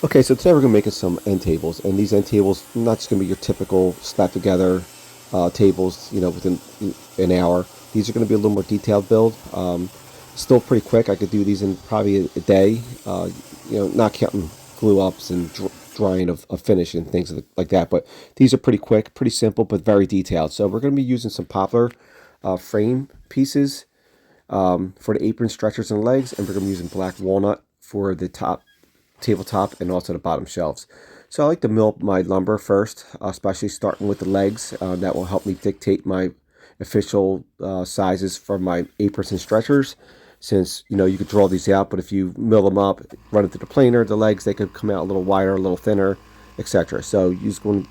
Okay, so today we're going to make some end tables, and these end tables not just going to be your typical slap together tables, within an hour. These are going to be a little more detailed build. Still pretty quick. I could do these in probably a day. Not counting glue ups and drying of finish and things like that. But these are pretty quick, pretty simple, but very detailed. So we're going to be using some poplar frame pieces for the apron stretchers and legs, and we're going to be using black walnut for the tabletop and also the bottom shelves. So I like to mill up my lumber first, especially starting with the legs. That will help me dictate my official sizes for my aprons and stretchers. Since you could draw these out, but if you mill them up, run it through the planer, the legs they could come out a little wider, a little thinner, etc. So you just going,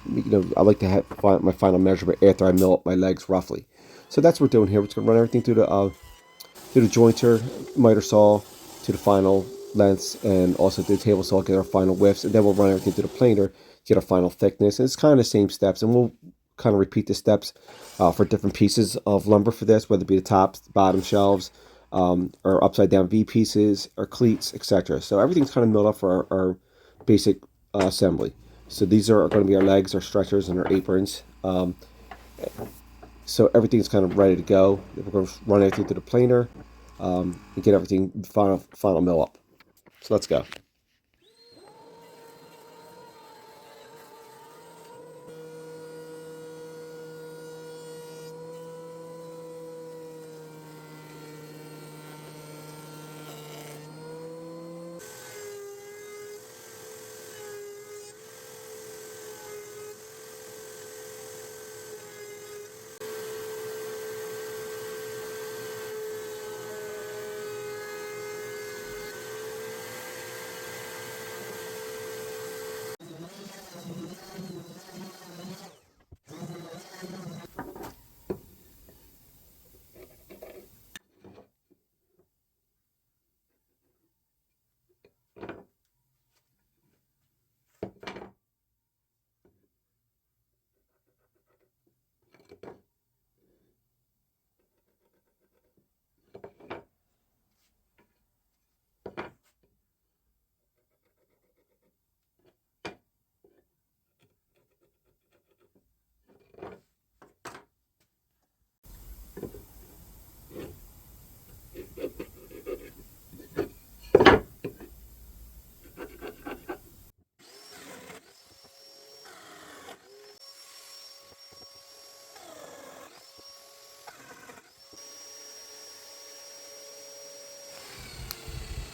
I like to have my final measurement after I mill up my legs roughly. So that's what we're doing here. We're just gonna run everything through the jointer, miter saw to the final lengths, and also through the table saw, get our final widths, and then we'll run everything through the planer, get our final thickness. And it's kind of the same steps, and we'll kind of repeat the steps for different pieces of lumber for this, whether it be the tops, the bottom shelves, or upside down V pieces, or cleats, etc. So everything's kind of milled up for our basic assembly. So these are going to be our legs, our stretchers, and our aprons. So everything's kind of ready to go. We're going to run everything through the planer and get everything final mill up. So let's go.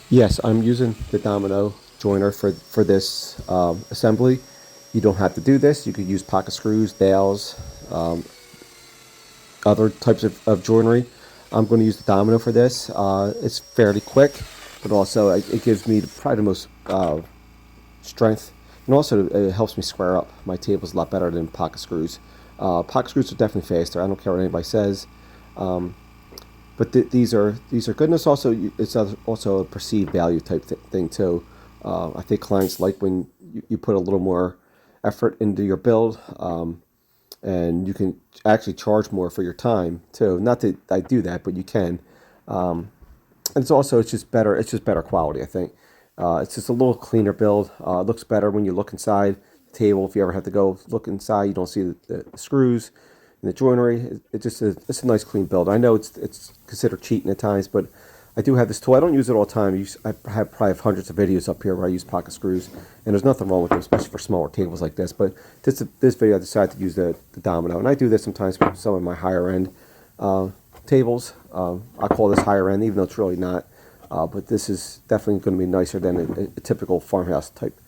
Yes, I'm using the domino joiner for this assembly. You don't have to do this. You could use pocket screws, dowels, other types of joinery. I'm going to use the domino for this. It's fairly quick, but also it gives me probably the most strength, and also it helps me square up my tables a lot better than pocket screws. Pocket screws are definitely faster. I don't care what anybody says. But these are good, and it's also a perceived value type thing too. I think clients like when you put a little more effort into your build, and you can actually charge more for your time too. Not that I do that, but you can. And it's just better. It's just better quality, I think. It's just a little cleaner build. It looks better when you look inside the table. If you ever have to go look inside, you don't see the screws and the joinery. It's a nice clean build. I know it's considered cheating at times, but I do have this tool. I don't use it all the time. Probably have hundreds of videos up here where I use pocket screws, and there's nothing wrong with them, especially for smaller tables like this. But this video, I decided to use the domino, and I do this sometimes for some of my higher end tables. I call this higher end, even though it's really not. But this is definitely going to be nicer than a typical farmhouse type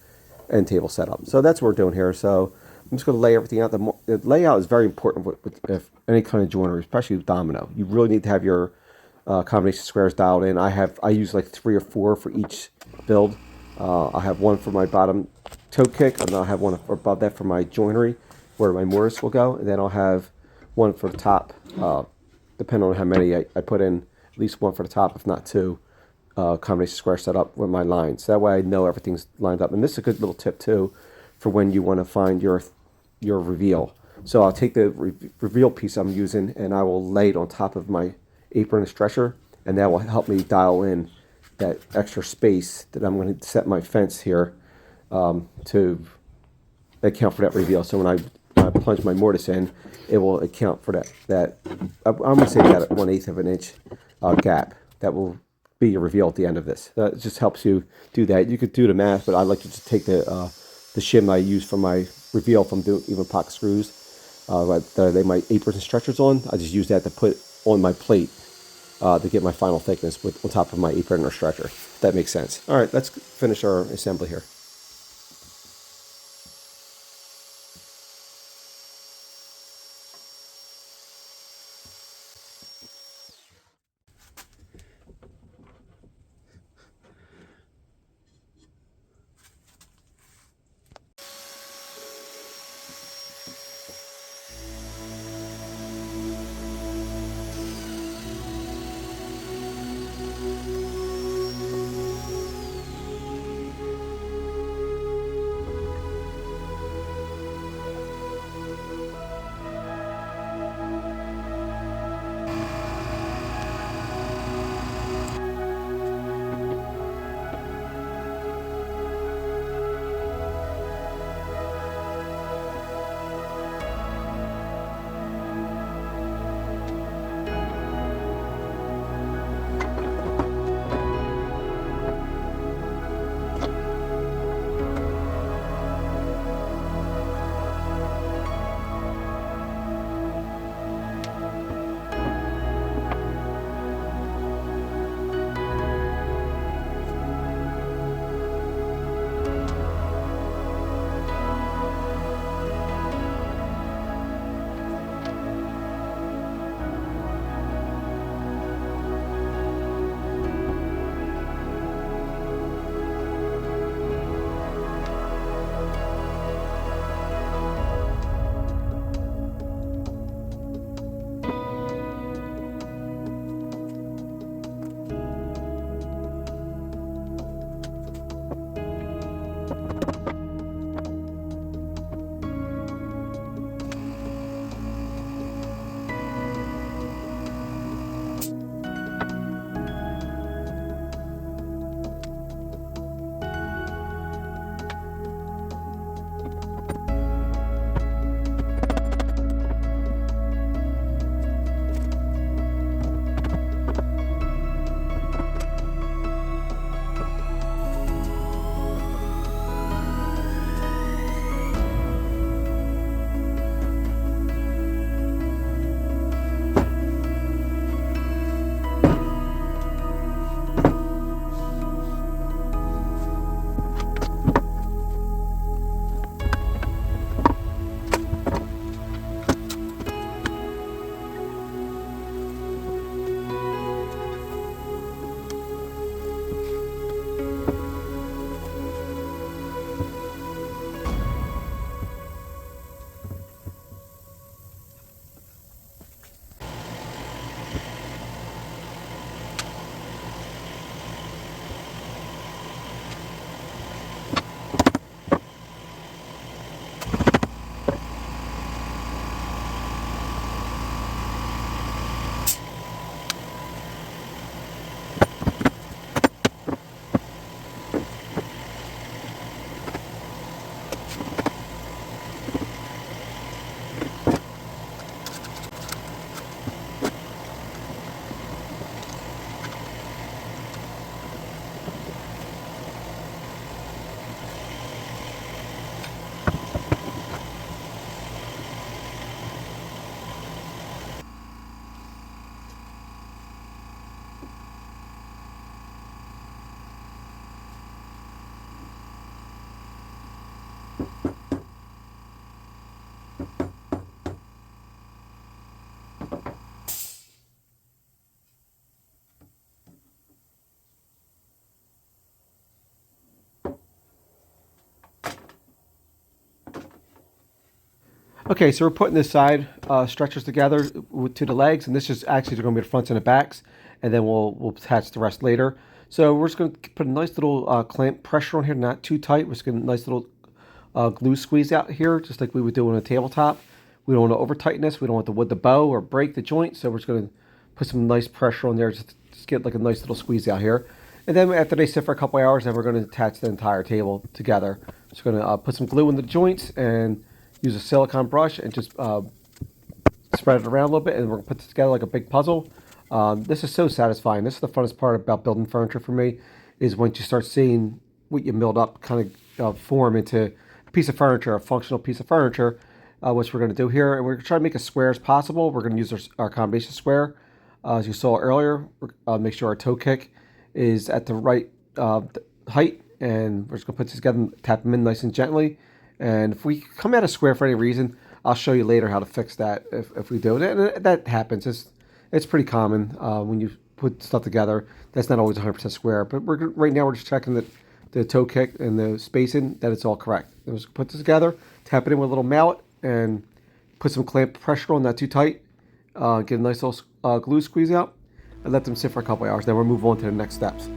end table setup. So that's what we're doing here. So I'm just going to lay everything out. The layout is very important with if any kind of joinery, especially with domino. You really need to have your combination squares dialed in. I use like 3 or 4 for each build. I have one for my bottom toe kick, and I'll have one above that for my joinery, where my mortise will go, and then I'll have one for the top. Depending on how many I put in, at least one for the top, if not 2. Combination square set up with my lines. So that way I know everything's lined up. And this is a good little tip too for when you want to find your reveal. So I'll take the reveal piece I'm using, and I will lay it on top of my apron and stretcher, and that will help me dial in that extra space that I'm going to set my fence here to account for that reveal. So when I plunge my mortise in, it will account for I'm going to say that 1/8 of an inch gap. That will be your reveal at the end of this. That just helps you do that. You could do the math, but I like to just take the shim I use for my reveal from doing even pocket screws. That I lay my aprons and stretchers on. I just use that to put on my plate to get my final thickness on top of my apron or stretcher. If that makes sense. All right, let's finish our assembly here. Okay, so we're putting the side stretchers together to the legs, and this is actually going to be the fronts and the backs, and then we'll attach the rest later. So we're just going to put a nice little clamp pressure on here, not too tight. We're just going to nice little glue squeeze out here, just like we would do on a tabletop. We don't want to over tighten this. We don't want the wood to bow or break the joint, so we're just going to put some nice pressure on there, just get like a nice little squeeze out here. And then after they sit for a couple hours, then we're going to attach the entire table together Just going to put some glue in the joints and use a silicone brush and just spread it around a little bit, and we're going to put this together like a big puzzle. This is so satisfying. This is the funnest part about building furniture for me, is once you start seeing what you milled up kind of form into a piece of furniture, a functional piece of furniture, which we're going to do here. And we're going to try to make as square as possible. We're going to use our combination square. As you saw earlier, make sure our toe kick is at the right height, and we're just going to put this together and tap them in nice and gently. And if we come at a square for any reason, I'll show you later how to fix that if we do it. And that happens. It's pretty common when you put stuff together. That's not always 100% square. But right now we're just checking that the toe kick and the spacing, that it's all correct. We'll just put this together, tap it in with a little mallet, and put some clamp pressure on, not too tight. Get a nice little glue squeeze out, and let them sit for a couple hours. Then we'll move on to the next steps.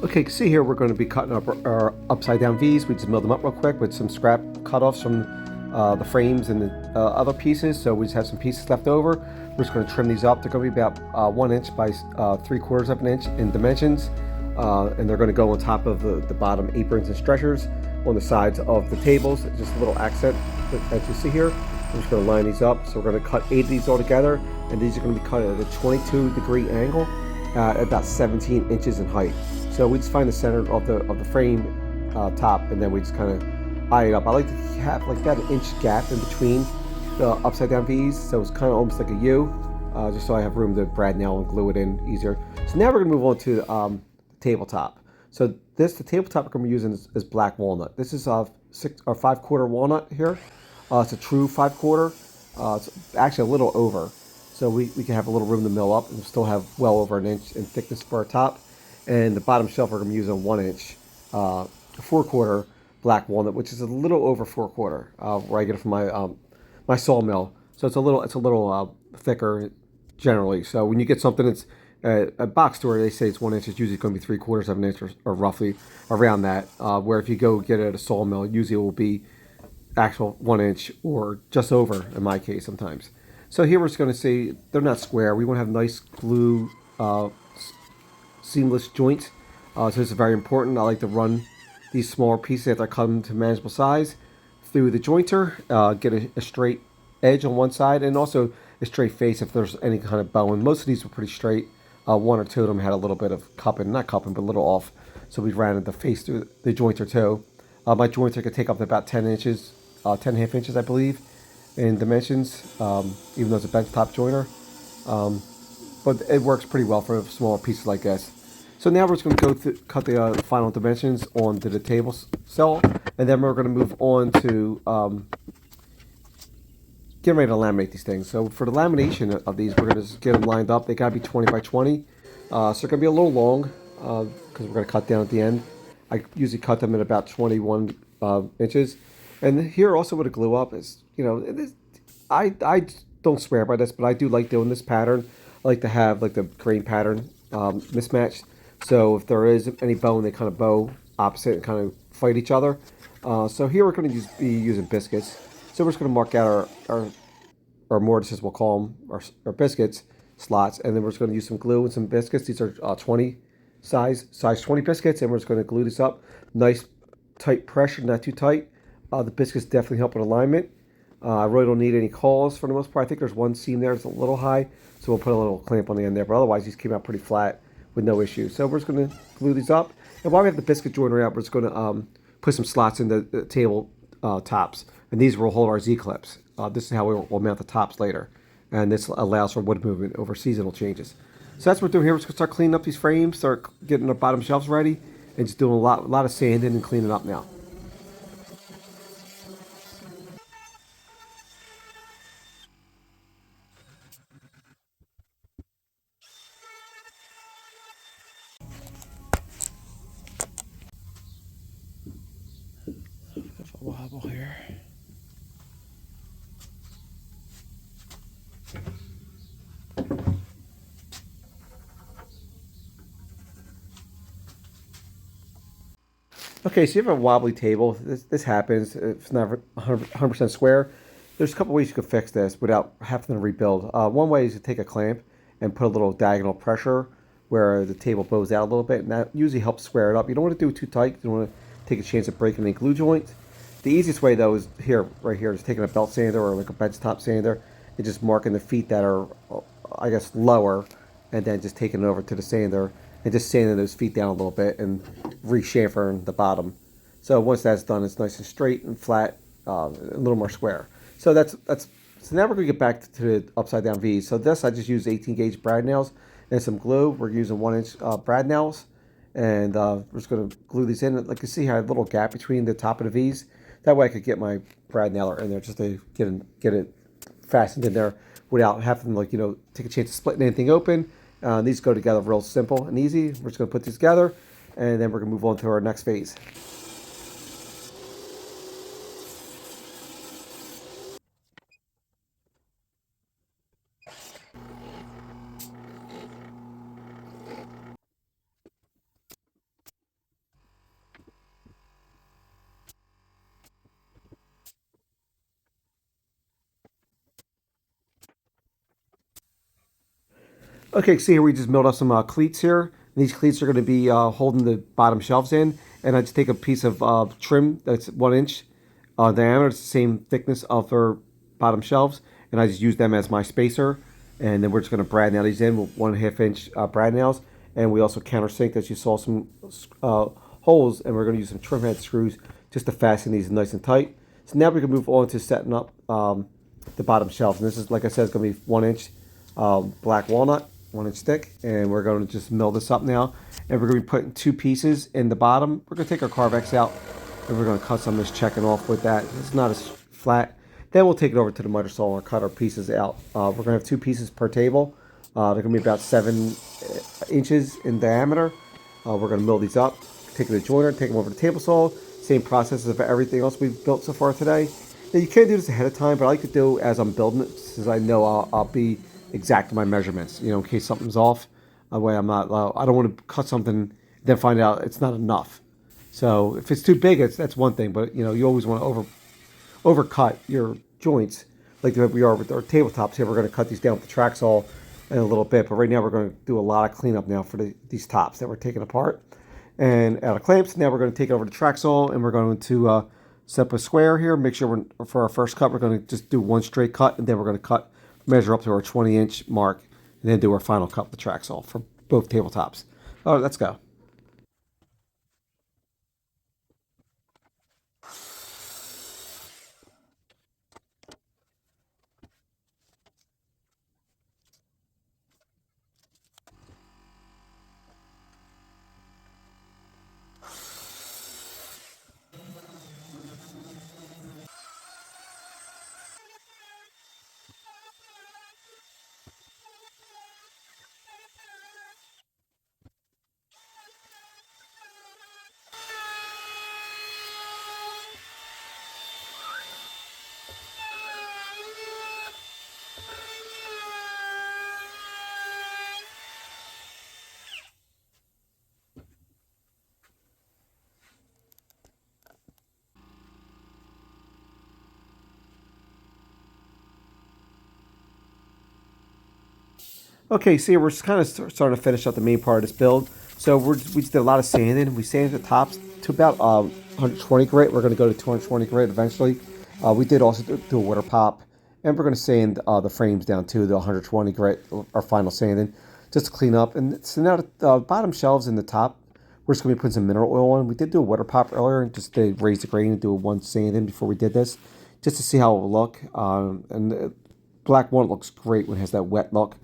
Okay, you can see here we're going to be cutting up our upside down V's. We just milled them up real quick with some scrap cut-offs from the frames and the other pieces. So we just have some pieces left over. We're just going to trim these up. They're going to be about 1 inch by 3/4 of an inch in dimensions. And they're going to go on top of the bottom aprons and stretchers on the sides of the tables. Just a little accent as you see here. I'm just going to line these up. So we're going to cut 8 of these all together. And these are going to be cut at a 22-degree angle at about 17 inches in height. So we just find the center of the frame top, and then we just kind of eye it up. I like to have like that 1 inch gap in between the upside down V's, so it's kind of almost like a U, just so I have room to brad nail and glue it in easier. So now we're going to move on to the tabletop. So the tabletop we're going to be using is black walnut. This is a 5/4 walnut here. It's a true 5/4. It's actually a little over, so we can have a little room to mill up and still have well over 1 inch in thickness for our top. And the bottom shelf we're going to be using 1 inch 4/4 black walnut, which is a little over 4/4, where I get it from my sawmill. So it's a little thicker generally. So when you get something that's a box store, they say it's 1 inch. It's usually going to be 3/4 of an inch or roughly around that. Where if you go get it at a sawmill, usually it will be actual 1 inch or just over in my case sometimes. So here we're just going to see they're not square. We want to have nice glue seamless joints. So this is very important. I like to run these smaller pieces after I cut them to manageable size through the jointer, get a straight edge on one side and also a straight face if there's any kind of bowing. Most of these were pretty straight. 1 or 2 of them had a little bit of cupping, not cupping, but a little off. So we ran the face through the jointer too. My jointer could take up to about 10 inches, 10.5 inches, I believe, in dimensions, even though it's a benchtop jointer. But it works pretty well for smaller pieces like this. So now we're just going to cut the final dimensions onto the table saw, and then we're going to move on to getting ready to laminate these things. So for the lamination of these, we're going to just get them lined up. They got to be 20 by 20, so they're going to be a little long because we're going to cut down at the end. I usually cut them at about 21 inches. And here also with a glue up is, I don't swear by this, but I do like doing this pattern. I like to have like the grain pattern mismatched. So if there is any bone, they kind of bow opposite and kind of fight each other. So here we're going to be using biscuits. So we're just going to mark out our or mortises, we'll call them, or biscuits slots, and then we're just going to use some glue and some biscuits. These are 20 size 20 biscuits, and we're just going to glue this up. Nice tight pressure, not too tight. The biscuits definitely help with alignment. I really don't need any calls for the most part. I think there's one seam there that's a little high, so we'll put a little clamp on the end there. But otherwise, these came out pretty flat with no issue. So we're just going to glue these up. And while we have the biscuit joinery up, we're just going to put some slots in the table tops. And these will hold our Z-clips. This is how we'll mount the tops later. And this allows for wood movement over seasonal changes. So that's what we're doing here. We're just going to start cleaning up these frames, start getting the bottom shelves ready, and just doing a lot of sanding and cleaning up now. If I wobble here. Okay, so you have a wobbly table. This happens. It's not 100% square. There's a couple ways you could fix this without having to rebuild. One way is to take a clamp and put a little diagonal pressure where the table bows out a little bit, and that usually helps square it up. You don't want to do it too tight. You don't want to take a chance of breaking any glue joints. The easiest way, though, is here, right here, is taking a belt sander or like a bench top sander and just marking the feet that are, I guess, lower, and then just taking it over to the sander and just sanding those feet down a little bit and re-chamfering the bottom. So once that's done, it's nice and straight and flat, a little more square. So that's. So now we're gonna get back to the upside down V's. So this I just used 18 gauge brad nails and some glue. We're using 1 inch brad nails, and we're just gonna glue these in. Like you see, I have a little gap between the top of the V's. That way I could get my brad nailer in there just to get it fastened in there without having to, like, take a chance of splitting anything open. These go together real simple and easy. We're just gonna put these together, and then we're gonna move on to our next phase. Okay, see here we just milled up some cleats here. And these cleats are going to be holding the bottom shelves in. And I just take a piece of trim that's 1 inch diameter. It's the same thickness of our bottom shelves. And I just use them as my spacer. And then we're just going to brad nail these in with 1.5 inch brad nails. And we also countersink, as you saw, some holes. And we're going to use some trim head screws just to fasten these nice and tight. So now we can move on to setting up the bottom shelves. And this is, like I said, it's going to be 1 inch black walnut, 1 inch thick, and we're going to just mill this up now. And we're going to be putting two pieces in the bottom. We're going to take our Carvex out, and we're going to cut some of this checking off with that. It's not as flat. Then we'll take it over to the miter saw and cut our pieces out. We're going to have two pieces per table. They're going to be about 7 inches in diameter. We're going to mill these up, take the joiner, take them over to the table saw. Same process as for everything else we've built so far today. Now, you can't do this ahead of time, but I like to do as I'm building it, since I know I'll be exact in my measurements, in case something's off. That way I'm not, I don't want to cut something, then find out it's not enough. So if it's too big, that's one thing, but you always want to overcut your joints like we are with our tabletops here. We're going to cut these down with the track saw in a little bit, but right now we're going to do a lot of cleanup now for these tops that we're taking apart. And out of clamps, now we're going to take it over to track saw, and we're going to set up a square here. Make sure for our first cut, we're going to just do one straight cut, and then we're going to measure up to our 20-inch mark, and then do our final cut with the track saw for both tabletops. All right, let's go. Okay, see, we're just kind of starting to finish up the main part of this build. So we just did a lot of sanding. We sanded the tops to about 120 grit. We're going to go to 220 grit eventually. We did also do a water pop. And we're going to sand the frames down to the 120 grit, our final sanding, just to clean up. And so now the bottom shelves and the top, we're just going to be putting some mineral oil on. We did do a water pop earlier and just to raise the grain and do a one sanding before we did this, just to see how it will look. And black walnut looks great when it has that wet look.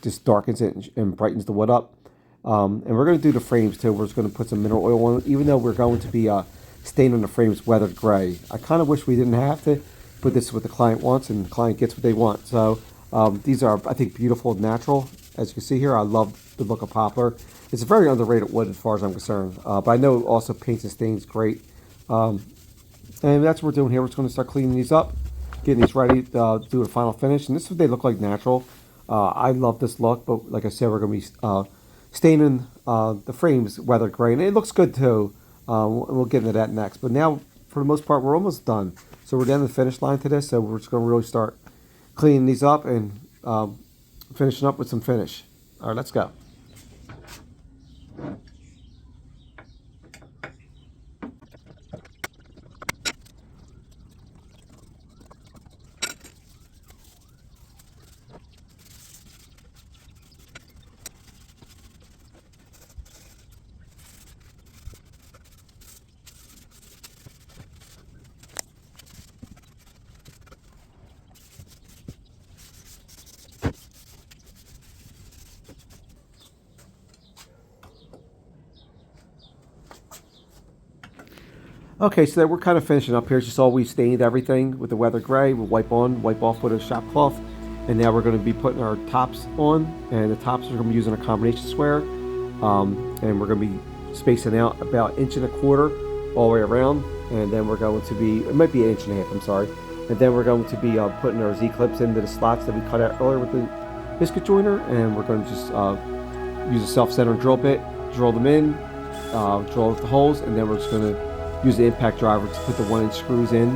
Just darkens it and brightens the wood up. And we're going to do the frames too. We're just going to put some mineral oil on it, even though we're going to be staining the frames weathered gray. I kind of wish we didn't have to, but this is what the client wants, and the client gets what they want. So these are, I think, beautiful and natural. As you can see here, I love the look of poplar. It's a very underrated wood as far as I'm concerned. But I know it also paints and stains great. And that's what we're doing here. We're just going to start cleaning these up, getting these ready to do a final finish. And this is what they look like natural. I love this look, but like I said, we're going to be staining the frames weathered gray. And it looks good too. We'll get into that next. But now, for the most part, we're almost done. So we're down to the finish line to this. So we're just going to really start cleaning these up and finishing up with some finish. All right, let's go. Okay, so we're kind of finishing up here. Just all we stained everything with the weather gray. We'll wipe off with a shop cloth. And now we're going to be putting our tops on. And the tops are going to be using a combination square. And we're going to be spacing out about 1.25 all the way around. And then we're going to be, it might be 1.5 inches, I'm sorry. And then we're going to be putting our Z-clips into the slots that we cut out earlier with the biscuit joiner. And we're going to just use a self-centered drill bit, drill them in, drill the holes, and then we're just going to use the impact driver to put the 1-inch screws in,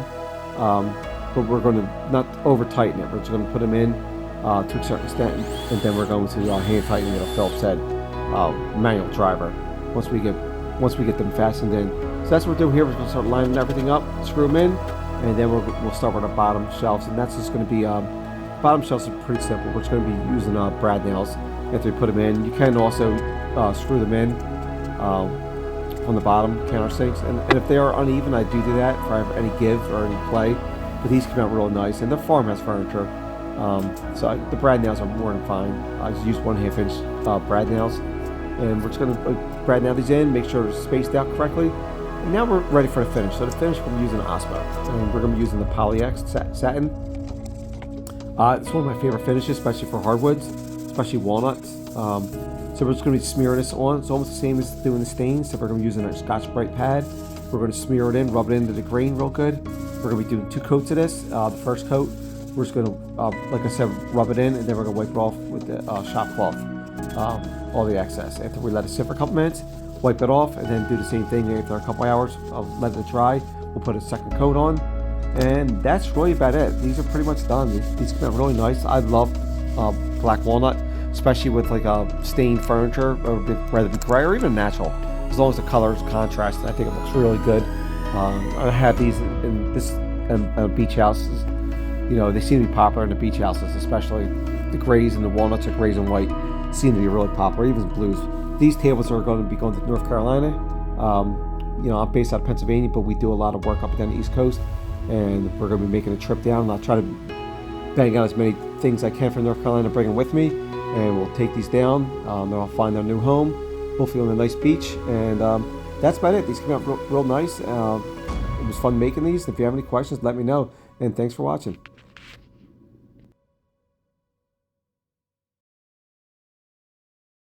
but we're going to not over tighten it. We're just going to put them in to a certain extent, and then we're going to hand tighten with a Phillips head manual driver once we get them fastened in. So that's what we're doing here. We're going to start lining everything up, screw them in, and then we'll start with our bottom shelves, and that's just going to be bottom shelves are pretty simple. We're just going to be using brad nails after we put them in. You can also screw them in on the bottom countersinks, and if they are uneven, I do that if I have any give or any play. But these come out real nice, and they're farmhouse furniture. So the brad nails are more than fine. I just use 1/2 inch brad nails, and we're just going to brad nail these in, make sure they're spaced out correctly. And now we're ready for the finish. So the finish, we're using Osmo, and we're going to be using the Poly-X satin. It's one of my favorite finishes, especially for hardwoods, especially walnuts. So we're just going to be smearing this on. It's almost the same as doing the stains. So we're going to be using our Scotch-Brite pad. We're going to smear it in, rub it into the grain real good. We're going to be doing 2 coats of this. The first coat, we're just going to, like I said, rub it in, and then we're going to wipe it off with the shop cloth, all the excess. After we let it sit for a couple minutes, wipe it off, and then do the same thing after a couple hours. Let it dry. We'll put a second coat on, and that's really about it. These are pretty much done. These come out really nice. I love black walnut, especially with like stained furniture, or rather be gray or even natural. As long as the colors contrast, I think it looks really good. I have these in this beach houses. You know, they seem to be popular in the beach houses, especially the grays and the walnuts, or grays and white, seem to be really popular. Even blues. These tables are going to be going to North Carolina. You know, I'm based out of Pennsylvania, but we do a lot of work up and down the East Coast, and we're going to be making a trip down. And I'll try to bang out as many things I can from North Carolina, bring them with me, and we'll take these down. Then I'll find our new home, hopefully on a nice beach, and that's about it. These came out real nice. It was fun making these. If you have any questions, let me know, and thanks for watching.